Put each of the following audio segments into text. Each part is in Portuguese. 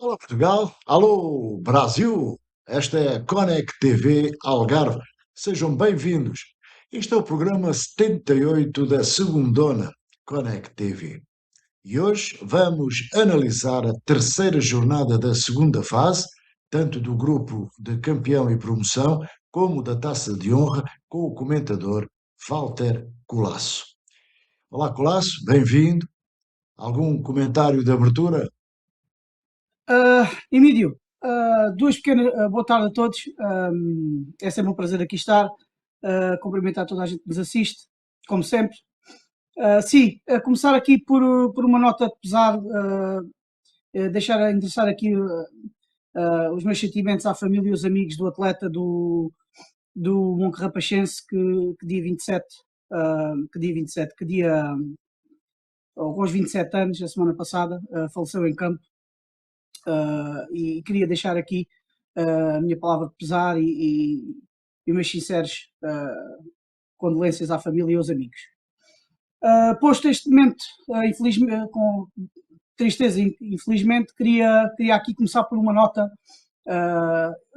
Olá Portugal, alô Brasil, esta é a Conect TV Algarve, sejam bem-vindos. Este é o programa 78 da Segundona Conect TV e hoje vamos analisar a terceira jornada da segunda fase, tanto do grupo de campeão e promoção como da taça de honra, com o comentador Walter Colasso. Olá Colasso, bem-vindo. Algum comentário de abertura? Emílio, duas pequenas. Boa tarde a todos. É sempre um prazer aqui estar. Cumprimentar toda a gente que nos assiste, como sempre. Sim, a começar aqui por uma nota de pesar, deixar endereçar aqui os meus sentimentos à família e aos amigos do atleta do Moncarrapachense que dia 27, aos 27 anos, a semana passada, faleceu em campo. E queria deixar aqui a minha palavra de pesar e meus sinceros condolências à família e aos amigos. Posto este momento, infelizmente, com tristeza, infelizmente, queria aqui começar por uma nota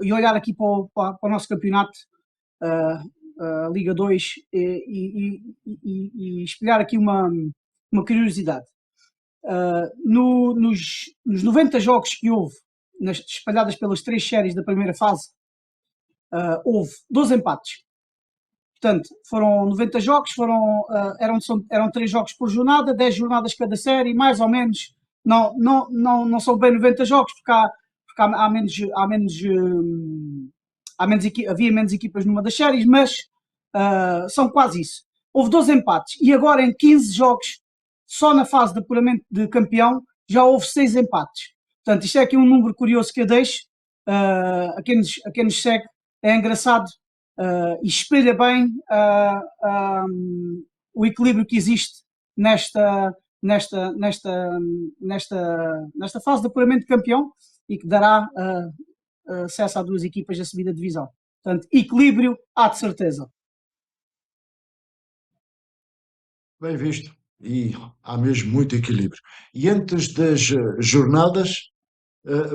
e olhar aqui para o nosso campeonato, a Liga 2, e espelhar aqui uma curiosidade. Nos 90 jogos que houve, espalhadas pelas três séries da primeira fase, houve 12 empates. Portanto, foram 90 jogos, eram 3 jogos por jornada, 10 jornadas cada série, mais ou menos. Não são bem 90 jogos, porque havia menos equipas numa das séries, mas são quase isso. Houve 12 empates e agora em 15 jogos, só na fase de apuramento de campeão, já houve 6 empates. Portanto, isto é aqui um número curioso que eu deixo a quem nos segue. É engraçado e espelha bem o equilíbrio que existe nesta fase de apuramento de campeão e que dará acesso a duas equipas da subida divisão. Portanto, equilíbrio há de certeza. Bem visto. E há mesmo muito equilíbrio. E antes das jornadas,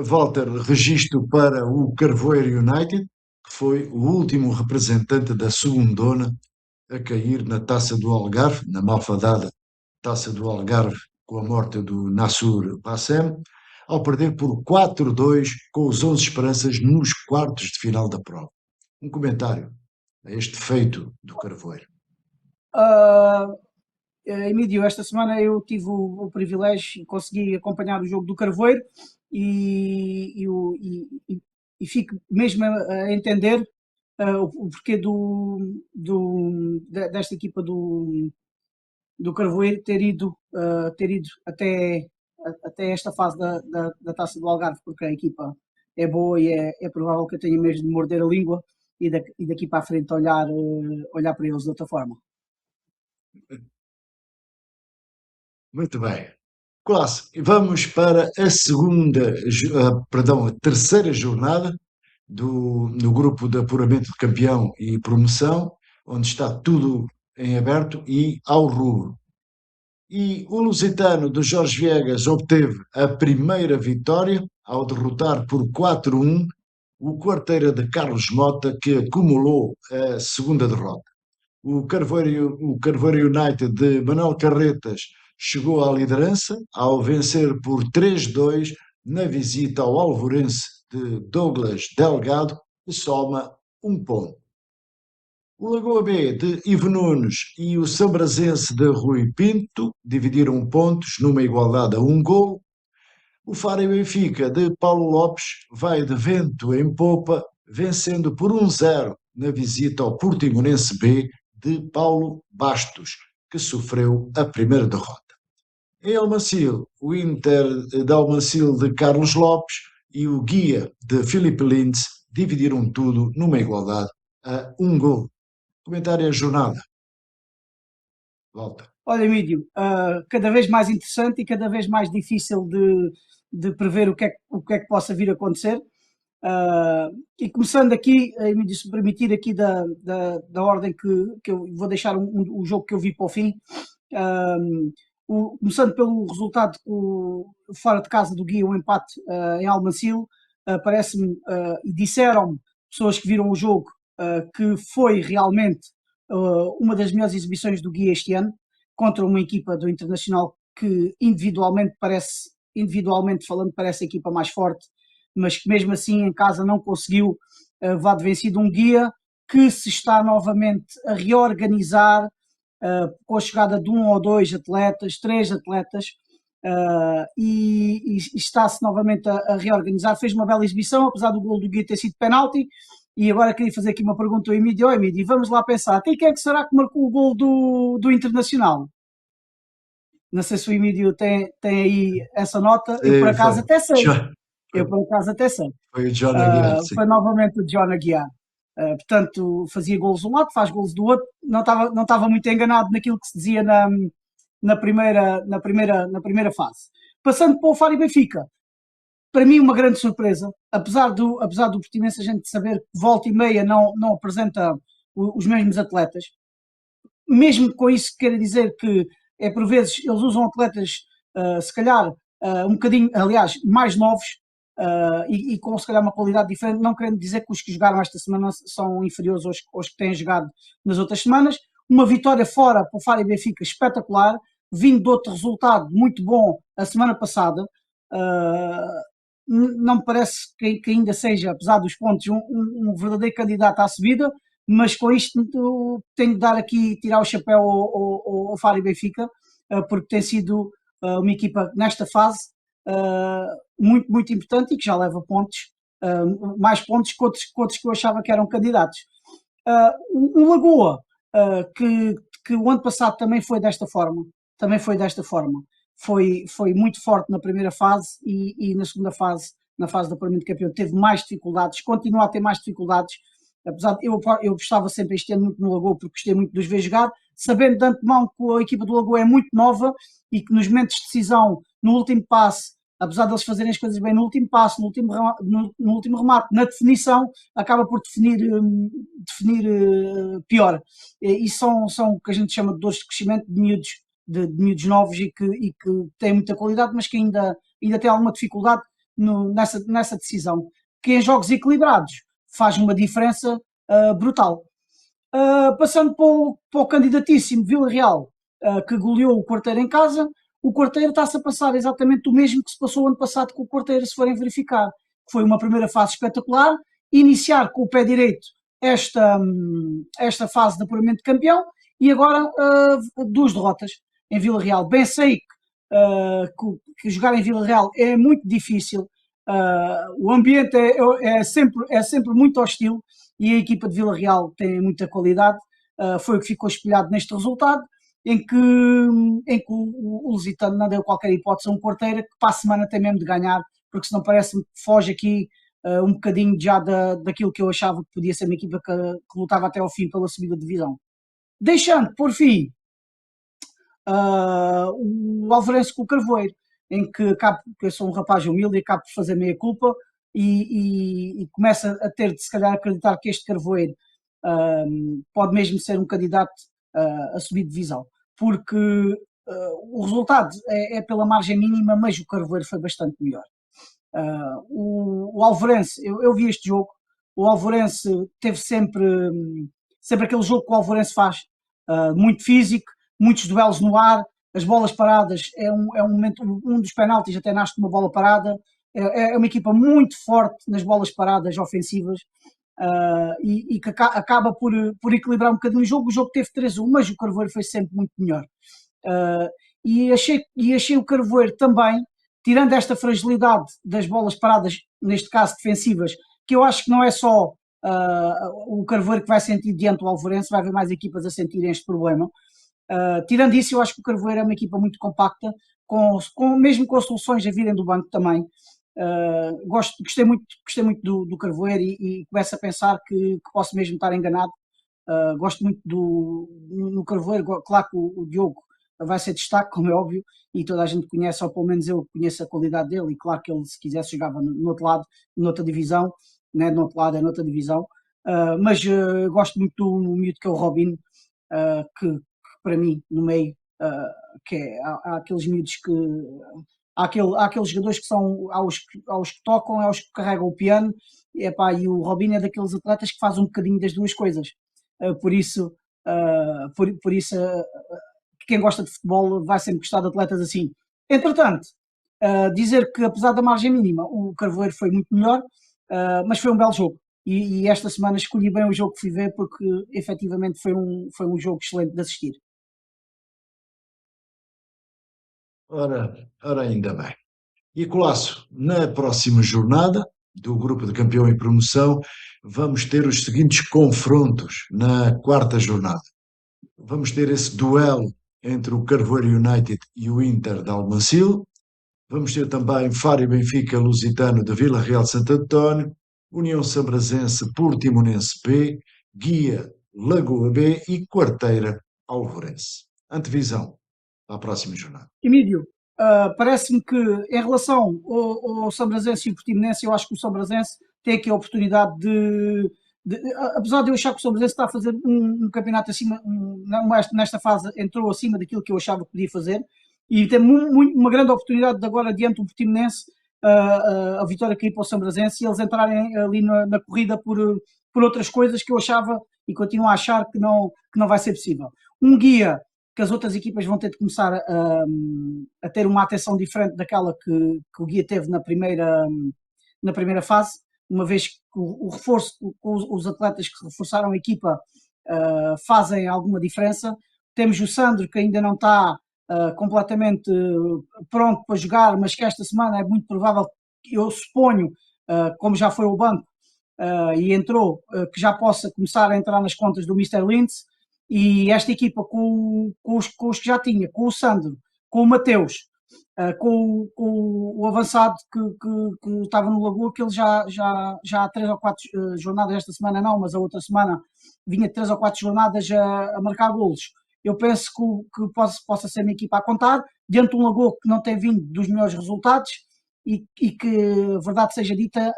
Walter, registro para o Carvoeiro United, que foi o último representante da segundona a cair na Taça do Algarve, na malfadada Taça do Algarve, com a morte do Nassur Bassem, ao perder por 4-2 com os 11 Esperanças nos quartos de final da prova. Um comentário a este feito do Carvoeiro. Emílio, esta semana eu tive o privilégio e consegui acompanhar o jogo do Carvoeiro e fico mesmo a entender o porquê desta equipa do Carvoeiro ter ido até esta fase da Taça do Algarve, porque a equipa é boa e é provável que eu tenha mesmo de morder a língua e daqui para a frente olhar para eles de outra forma. Muito bem. Classe, vamos para a a terceira jornada no grupo de apuramento de campeão e promoção, onde está tudo em aberto e ao rubro. E o lusitano de Jorge Viegas obteve a primeira vitória ao derrotar por 4-1 o quarteira de Carlos Mota, que acumulou a segunda derrota. O Carvoeiro United de Manuel Carretas chegou à liderança ao vencer por 3-2 na visita ao Alvorense de Douglas Delgado, que soma um ponto. O Lagoa B de Ivo Nunes e o Sambrazense de Rui Pinto dividiram pontos numa igualdade a um golo. O Faro e Benfica de Paulo Lopes vai de vento em popa, vencendo por 1-0 na visita ao Portimonense B de Paulo Bastos, que sofreu a primeira derrota. Em Almacil, o Inter de Almacil de Carlos Lopes e o Guia de Filipe Lins dividiram tudo numa igualdade a um gol. Comentário à jornada. Volta. Olha, Emílio, cada vez mais interessante e cada vez mais difícil de prever o que é que possa vir a acontecer. E começando aqui, Emílio, se me permitir, aqui da ordem que eu vou deixar o jogo que eu vi para o fim. começando pelo resultado fora de casa do Guia, o empate em Almancil, parece-me, e disseram-me pessoas que viram o jogo, que foi realmente uma das melhores exibições do Guia este ano, contra uma equipa do Internacional que individualmente falando, parece a equipa mais forte, mas que mesmo assim em casa não conseguiu levar de vencido um Guia que se está novamente a reorganizar com a chegada de 1 ou 2 atletas, 3 atletas, e está-se novamente a reorganizar. Fez uma bela exibição, apesar do gol do Guia ter sido penalti. E agora queria fazer aqui uma pergunta ao Emílio. Emílio, vamos lá pensar, quem é que será que marcou o gol do Internacional? Não sei se o Emílio tem aí essa nota, eu por acaso até sei. Foi o John Aguiar, sim. Foi novamente o John Aguiar. Portanto, fazia golos de um lado, faz golos do outro. Não estava muito enganado naquilo que se dizia na primeira fase. Passando para o Faro e Benfica, para mim uma grande surpresa, apesar do Portimonense a gente saber que volta e meia não apresenta os mesmos atletas, mesmo com isso quero dizer que por vezes eles usam atletas se calhar um bocadinho, aliás, mais novos, e com se calhar uma qualidade diferente, não querendo dizer que os que jogaram esta semana são inferiores aos que têm jogado nas outras semanas. Uma vitória fora para o Faro e Benfica espetacular, vindo de outro resultado muito bom a semana passada. Não me parece que ainda seja, apesar dos pontos, um verdadeiro candidato à subida, mas com isto tenho de dar aqui, tirar o chapéu ao Faro e Benfica, porque tem sido uma equipa nesta fase muito, muito importante e que já leva pontos, mais pontos que outros que eu achava que eram candidatos. O Lagoa, que o ano passado também foi desta forma, foi muito forte na primeira fase e na segunda fase, na fase do apuramento de campeão, teve mais dificuldades, continua a ter mais dificuldades, apesar de eu gostava sempre este ano muito no Lagoa porque gostei muito de os ver jogar, sabendo de antemão que a equipa do Lagoa é muito nova e que nos momentos de decisão, no último passe, apesar de eles fazerem as coisas bem no último passo, no último remate, na definição, acaba por definir pior. E são o que a gente chama de dores de crescimento de miúdos novos e que têm muita qualidade, mas que ainda têm alguma dificuldade nessa decisão, que em jogos equilibrados faz uma diferença brutal. Passando para o candidatíssimo Vila Real, que goleou o Quarteiro em casa, o Quarteiro está-se a passar exatamente o mesmo que se passou ano passado com o Quarteiro, se forem verificar. Foi uma primeira fase espetacular, iniciar com o pé direito esta fase de apuramento de campeão e agora 2 derrotas em Vila Real. Bem sei que jogar em Vila Real é muito difícil, o ambiente é sempre muito hostil e a equipa de Vila Real tem muita qualidade, foi o que ficou espelhado neste resultado, em que o Lusitano não deu qualquer hipótese a um Quarteira que para a semana tem mesmo de ganhar, porque senão parece-me que foge aqui um bocadinho já daquilo que eu achava que podia ser uma equipa que lutava até ao fim pela subida de divisão. Deixando, por fim, o Alvarense com o Carvoeiro, em que eu sou um rapaz humilde e acabo por fazer meia culpa e começo a ter de se calhar acreditar que este Carvoeiro pode mesmo ser um candidato a subir de divisão, porque o resultado é pela margem mínima, mas o Carvoeiro foi bastante melhor. O Alvarense, eu vi este jogo, o Alvarense teve sempre aquele jogo que o Alvarense faz, muito físico, muitos duelos no ar, as bolas paradas, é um momento, um dos penaltis até nasce de uma bola parada, é uma equipa muito forte nas bolas paradas ofensivas, e que acaba por equilibrar um bocadinho o jogo teve 3-1, mas o Carvoeiro foi sempre muito melhor. E achei o Carvoeiro também, tirando esta fragilidade das bolas paradas, neste caso defensivas, que eu acho que não é só o Carvoeiro que vai sentir diante do Alvarense, vai haver mais equipas a sentirem este problema. Tirando isso, eu acho que o Carvoeiro é uma equipa muito compacta, mesmo com soluções a virem do banco também. Gostei muito do Carvoeiro e começo a pensar que posso mesmo estar enganado. Gosto muito no Carvoeiro, claro que o Diogo vai ser destaque, como é óbvio, e toda a gente conhece, ou pelo menos eu conheço a qualidade dele, e claro que ele, se quisesse, jogava no outro lado, noutra divisão, né? No outro lado é noutra divisão, mas gosto muito do miúdo que é o Robinho, que para mim, no meio, que é, há aqueles miúdos que. Há aqueles jogadores que são aos que tocam, aos que carregam o piano, e o Robinho é daqueles atletas que faz um bocadinho das duas coisas. Por isso, por isso quem gosta de futebol vai sempre gostar de atletas assim. Entretanto, dizer que apesar da margem mínima, o Carvoeiro foi muito melhor, mas foi um belo jogo. E esta semana escolhi bem o jogo que fui ver porque efetivamente foi um jogo excelente de assistir. Ora, ainda bem. E Colasso, na próxima jornada do grupo de campeão e promoção, vamos ter os seguintes confrontos na quarta jornada. Vamos ter esse duelo entre o Carvoeiro United e o Inter de Almacil. Vamos ter também Faro e Benfica Lusitano de Vila Real de Santo António, União Sambrazense Portimonense B, Guia Lagoa B e Quarteira Alvorense. Antevisão para a próxima jornada. Emílio, parece-me que em relação ao Sambrazense e o Portimonense, eu acho que o Sambrazense tem aqui a oportunidade apesar de eu achar que o Sambrazense está a fazer um campeonato acima, nesta fase entrou acima daquilo que eu achava que podia fazer, e tem uma grande oportunidade de agora diante do Portimonense, a vitória cair para o Sambrazense e eles entrarem ali na corrida por outras coisas que eu achava e continuo a achar que não vai ser possível. Um guia que as outras equipas vão ter de começar a ter uma atenção diferente daquela que o Guia teve na primeira fase, uma vez que o reforço, os atletas que reforçaram a equipa fazem alguma diferença. Temos o Sandro, que ainda não está completamente pronto para jogar, mas que esta semana é muito provável, eu suponho, como já foi ao banco e entrou, que já possa começar a entrar nas contas do Mr. Linz. E esta equipa com os que já tinha, com o Sandro, com o Mateus, com o avançado que estava no Lagoa, que ele já há 3 ou 4 jornadas, esta semana não, mas a outra semana vinha de 3 ou 4 jornadas a marcar golos. Eu penso que possa ser uma equipa a contar, diante de um Lagoa que não tem vindo dos melhores resultados e que, verdade seja dita,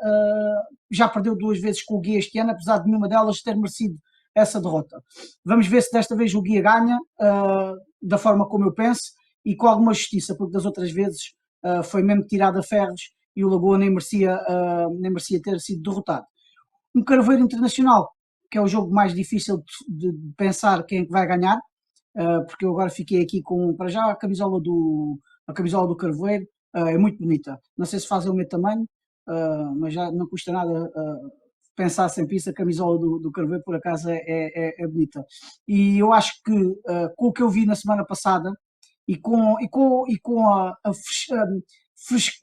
já perdeu 2 vezes com o Guia este ano, apesar de nenhuma delas ter merecido essa derrota. Vamos ver se desta vez o Guia ganha da forma como eu penso e com alguma justiça, porque das outras vezes foi mesmo tirado a ferros e o Lagoa nem merecia ter sido derrotado. Um Carvoeiro Internacional, que é o jogo mais difícil de pensar quem é que vai ganhar, porque eu agora fiquei aqui com, para já, a camisola do Carvoeiro, é muito bonita. Não sei se fazem o meu tamanho, mas já não custa nada pensar sempre isso, a camisola do Carveiro por acaso é bonita. E eu acho que com o que eu vi na semana passada e com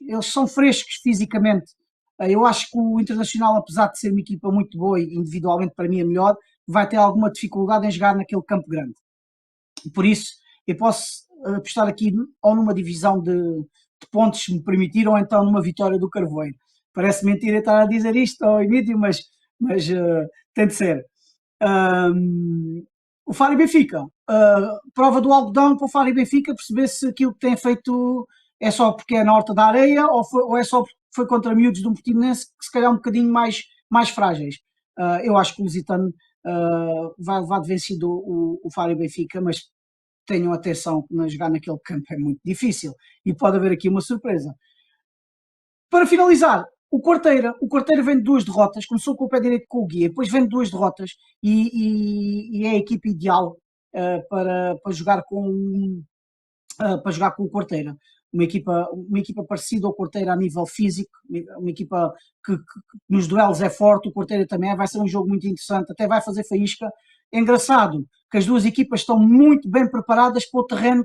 eles são frescos fisicamente, eu acho que o Internacional, apesar de ser uma equipa muito boa e individualmente para mim é melhor, vai ter alguma dificuldade em jogar naquele campo grande. Por isso, eu posso apostar aqui ou numa divisão de pontos, se me permitir, ou então numa vitória do Carvoeiro. Parece mentira estar a dizer isto ao Emílio, mas tem de ser. O Faro e Benfica, prova do algodão para o Faro e Benfica, perceber se aquilo que tem feito é só porque é na horta da areia ou é só porque foi contra miúdos de um Portimonense que se calhar um bocadinho mais frágeis. Eu acho que o Lusitano vai levar de vencido o Faro e Benfica, mas tenham atenção que jogar naquele campo é muito difícil e pode haver aqui uma surpresa. Para finalizar, o Quarteira vem de 2 derrotas, começou com o pé direito com o Guia, depois vem de 2 derrotas e é a equipe ideal para jogar com o Quarteira. Uma equipa parecida ao Quarteira a nível físico, uma equipa que nos duelos é forte, o Quarteira também vai ser um jogo muito interessante, até vai fazer faísca. É engraçado que as duas equipas estão muito bem preparadas para o terreno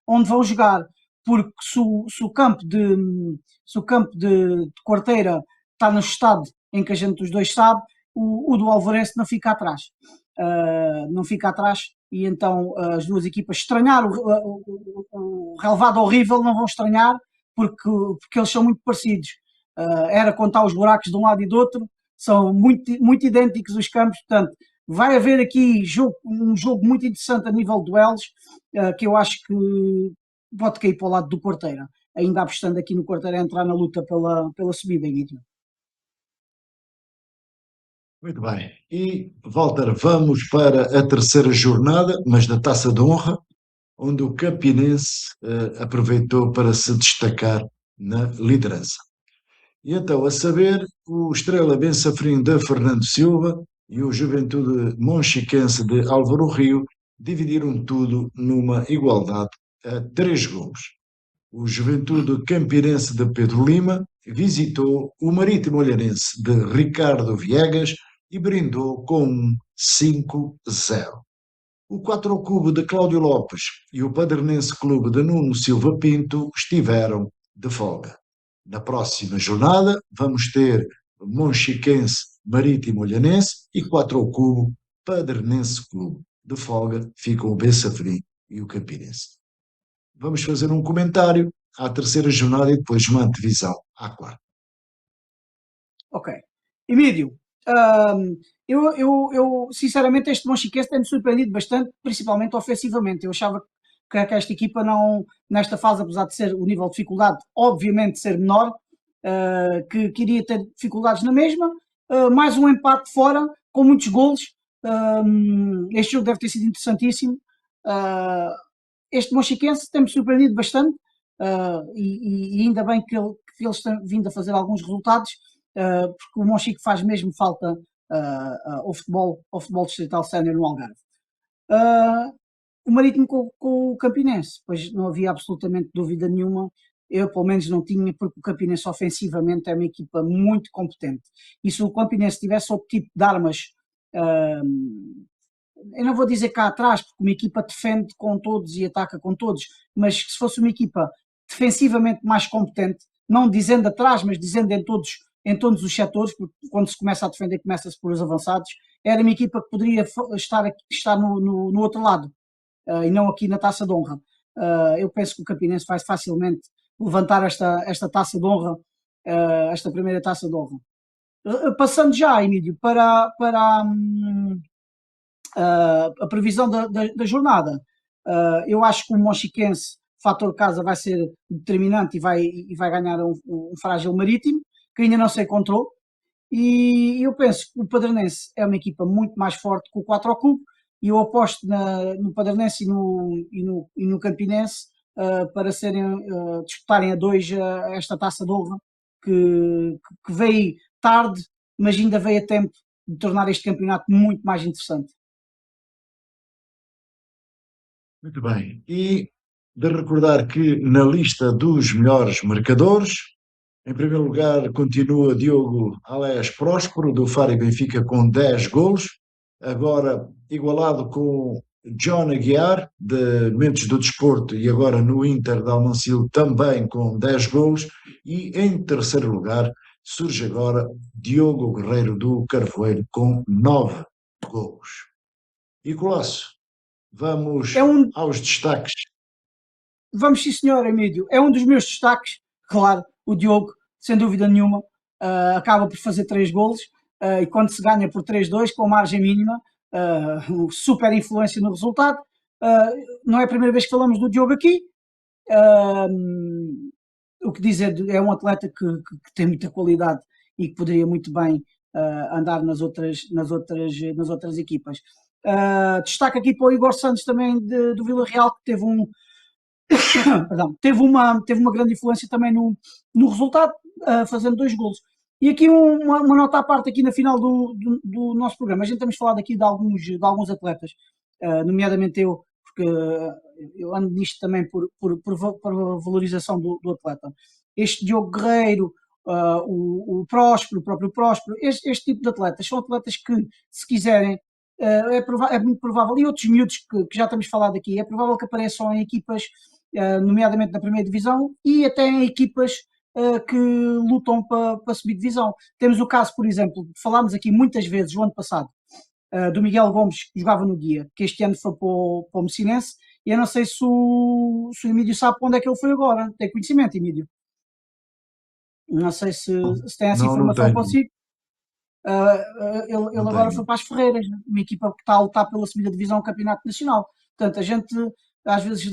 onde vão jogar, porque se o campo de Quarteira está no estado em que a gente os dois sabe, o do Alvarense não fica atrás. E então as duas equipas estranhar o relevado horrível não vão estranhar porque eles são muito parecidos. Era contar os buracos de um lado e do outro, são muito, muito idênticos os campos, portanto vai haver aqui um jogo muito interessante a nível de duelos, que eu acho que pode cair para o lado do Quarteira, ainda apostando aqui no Quarteira a entrar na luta pela subida, Guido. Muito bem. E, Walter, vamos para a terceira jornada, mas da Taça de Honra. onde o Campinense aproveitou para se destacar na liderança. E então, a saber, o Estrela Bensafrim de Fernando Silva e o Juventude Monchiquense de Álvaro Rio dividiram tudo numa igualdade a 3 golos. O Juventude Campinense de Pedro Lima visitou o Marítimo Olhanense de Ricardo Viegas e brindou com um 5-0. O 4 ao cubo de Cláudio Lopes e o Padernense Clube de Nuno Silva Pinto estiveram de folga. Na próxima jornada vamos ter Monchiquense Marítimo Olhanense e 4 ao cubo Padernense Clube. De folga ficam o Bessafrim e o Campinense. Vamos fazer um comentário à terceira jornada e depois uma antevisão à quarta. Ok. Emílio, eu sinceramente este Monchiquense tem-me surpreendido bastante, principalmente ofensivamente. Eu achava que esta equipa não, nesta fase, apesar de ser o nível de dificuldade, obviamente ser menor, que iria ter dificuldades na mesma, mais um empate fora, com muitos golos. Este jogo deve ter sido interessantíssimo. Este Monchiquense tem-me surpreendido bastante, e ainda bem que eles têm vindo a fazer alguns resultados, porque o Monchique faz mesmo falta ao futebol distrital sénior no Algarve. O Marítimo com o Campinense, pois não havia absolutamente dúvida nenhuma, eu pelo menos não tinha, porque o Campinense ofensivamente é uma equipa muito competente, e se o Campinense tivesse outro tipo de armas, eu não vou dizer cá atrás, porque uma equipa defende com todos e ataca com todos, mas se fosse uma equipa defensivamente mais competente, não dizendo atrás, mas dizendo em todos os setores, porque quando se começa a defender começa-se por os avançados, era uma equipa que poderia estar no outro lado, e não aqui na Taça de Honra. Eu penso que o Campinense vai facilmente levantar esta Taça de Honra, esta primeira Taça de Honra. Passando já, Emílio, para a previsão da jornada, eu acho que o Monchiquense, fator casa, vai ser determinante e vai ganhar um frágil Marítimo, que ainda não se encontrou, e eu penso que o Padernense é uma equipa muito mais forte que o 4 ao cubo, e eu aposto no Padernense e no Campinense, para disputarem a dois esta Taça de Honra, que veio tarde, mas ainda veio a tempo de tornar este campeonato muito mais interessante. Muito bem. E de recordar que na lista dos melhores marcadores, em primeiro lugar continua Diogo Alés Próspero, do Faro e Benfica, com 10 golos, agora igualado com John Aguiar, de Mentes do Desporto, e agora no Inter de Almancil, também com 10 golos, e em terceiro lugar surge agora Diogo Guerreiro, do Carvoeiro, com 9 golos. E Colasso, vamos aos destaques. Vamos, sim, senhor, Emílio. É um dos meus destaques, claro, o Diogo, sem dúvida nenhuma, acaba por fazer 3 golos, e quando se ganha por 3-2, com margem mínima, super influência no resultado. Não é a primeira vez que falamos do Diogo aqui. O que dizer, é um atleta que tem muita qualidade e que poderia muito bem andar nas outras equipas. Destaque aqui para o Igor Santos, também do Vila Real, que teve teve uma grande influência também no resultado, fazendo 2 golos. E aqui uma nota à parte aqui na final do nosso programa. A gente temos falado aqui de alguns atletas, nomeadamente eu, porque eu ando nisto também por valorização do atleta. Este Diogo Guerreiro, o Próspero, o próprio Próspero, este tipo de atletas são atletas que, se quiserem, é muito provável, e outros miúdos que já temos falado aqui, é provável que apareçam em equipas, nomeadamente na primeira divisão, e até em equipas que lutam para subir divisão. Temos o caso, por exemplo, falámos aqui muitas vezes o ano passado, do Miguel Gomes, que jogava no Guia, que este ano foi para o Messinense, e eu não sei se o Emílio sabe para onde é que ele foi agora. Tem conhecimento, Emílio? Não sei se tem essa informação consigo. Ele agora foi para as Ferreiras, uma equipa que está a lutar pela subida de divisão ao Campeonato Nacional. Portanto, a gente às vezes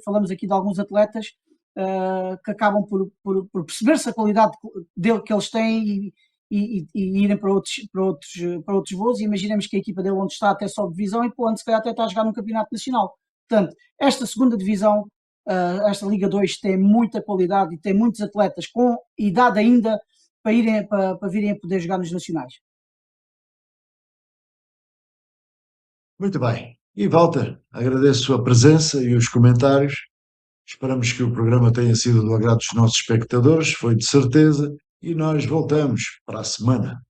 falamos aqui de alguns atletas que acabam por perceber-se a qualidade dele que eles têm e irem para outros voos, e imaginemos que a equipa dele onde está até sobe divisão e para onde se calhar até está a jogar no Campeonato Nacional. Portanto, esta segunda divisão, esta Liga 2 tem muita qualidade e tem muitos atletas com idade ainda para virem a poder jogar nos nacionais. Muito bem. E Walter, agradeço a presença e os comentários. Esperamos que o programa tenha sido do agrado dos nossos espectadores, foi de certeza, e nós voltamos para a semana.